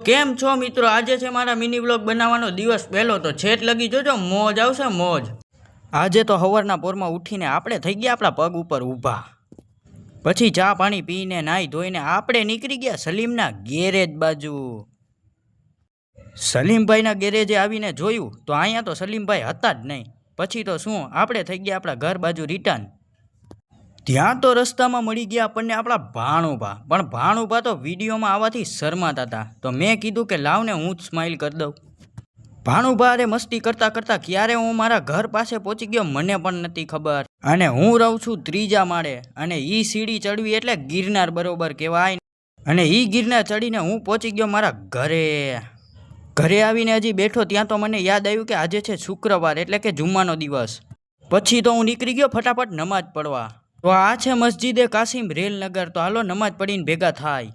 કેમ છો મિત્રો? આજે છે મારા મિની વ્લોગ બનાવવાનો દિવસ પહેલો, તો છેટ લગી જોજો, મોજ આવશે મોજ. આજે તો સવારના પોરમાં ઉઠીને આપણે થઈ ગયા આપણા પગ ઉપર ઊભા. પછી ચા પાણી પીને નાહી ધોઈને આપણે નીકળી ગયા સલીમના ગેરેજ બાજુ. સલીમભાઈના ગેરેજે આવીને જોયું તો અહીંયા તો સલીમભાઈ હતા જ નહીં. પછી તો શું, આપણે થઈ ગયા આપણા ઘર બાજુ રિટર્ન. ત્યાં તો રસ્તામાં મળી ગયા આપણને આપણા ભાણુભા, પણ ભાણુભા તો વિડીયોમાં આવવાથી શરમાતા હતા. તો મેં કીધું કે લાવને હું જ સ્માઇલ કરી દઉં. ભાણુભા અરે મસ્તી કરતાં કરતાં ક્યારે હું મારા ઘર પાસે પહોંચી ગયો મને પણ નથી ખબર. અને હું રહું છું 3જા માળે, અને એ સીડી ચડવી એટલે ગિરનાર બરોબર કહેવાય. અને એ ગિરનાર ચડીને હું પહોંચી ગયો મારા ઘરે. ઘરે આવીને હજી બેઠો ત્યાં તો મને યાદ આવ્યું કે આજે છે શુક્રવાર, એટલે કે જુમ્માનો દિવસ. પછી તો હું નીકળી ગયો ફટાફટ નમાજ પડવા. તો આ છે મસ્જિદે કાસિમ રેલનગર. તો હાલો નમાજ પડીને ભેગા થાય.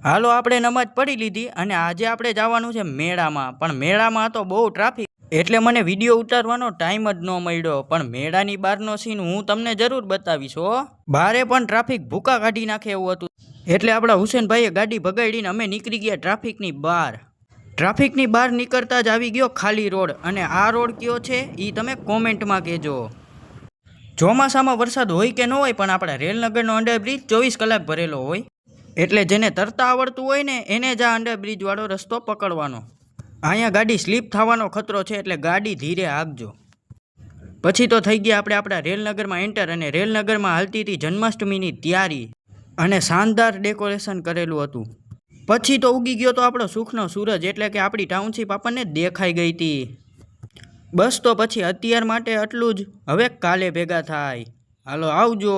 હાલો આપણે નમાજ પડી લીધી અને આજે આપણે જવાનું છે મેળામાં. પણ મેળામાં તો બહુ ટ્રાફિક, એટલે મને વિડીયો ઉતારવાનો ટાઈમ જ ન મળ્યો. પણ મેળાની બહારનો સીન હું તમને જરૂર બતાવીશ હો. બારે પણ ટ્રાફિક ભૂકા કાઢી નાખે એવું હતું. એટલે આપણા હુસેનભાઈએ ગાડી ભગાડીને અમે નીકળી ગયા ટ્રાફિકની બહાર. ટ્રાફિકની બહાર નીકળતા જ આવી ગયો ખાલી રોડ. અને આ રોડ કયો છે એ તમે કોમેન્ટમાં કહેજો. ચોમાસામાં વરસાદ હોય કે ન હોય, પણ આપણા રેલનગરનો અંડરબ્રિજ 24 કલાક ભરેલો હોય. એટલે જેને તરતા આવડતું હોય ને એને જ આ અંડરબ્રિજવાળો રસ્તો પકડવાનો. અહીંયા ગાડી સ્લીપ થવાનો ખતરો છે, એટલે ગાડી ધીરે હાંકજો. પછી તો થઈ ગયા આપણે આપણા રેલનગરમાં એન્ટર. અને રેલનગરમાં હાલતી હતી જન્માષ્ટમીની તૈયારી અને શાનદાર ડેકોરેશન કરેલું હતું. પછી તો ઉગી ગયો તો આપણો સુખનો સૂરજ, એટલે કે આપણી ટાઉનશીપ આપણને દેખાઈ ગઈ હતી. બસ તો પછી અત્યાર માટે આટલું જ. હવે કાલે ભેગા થાય. હાલો આવજો.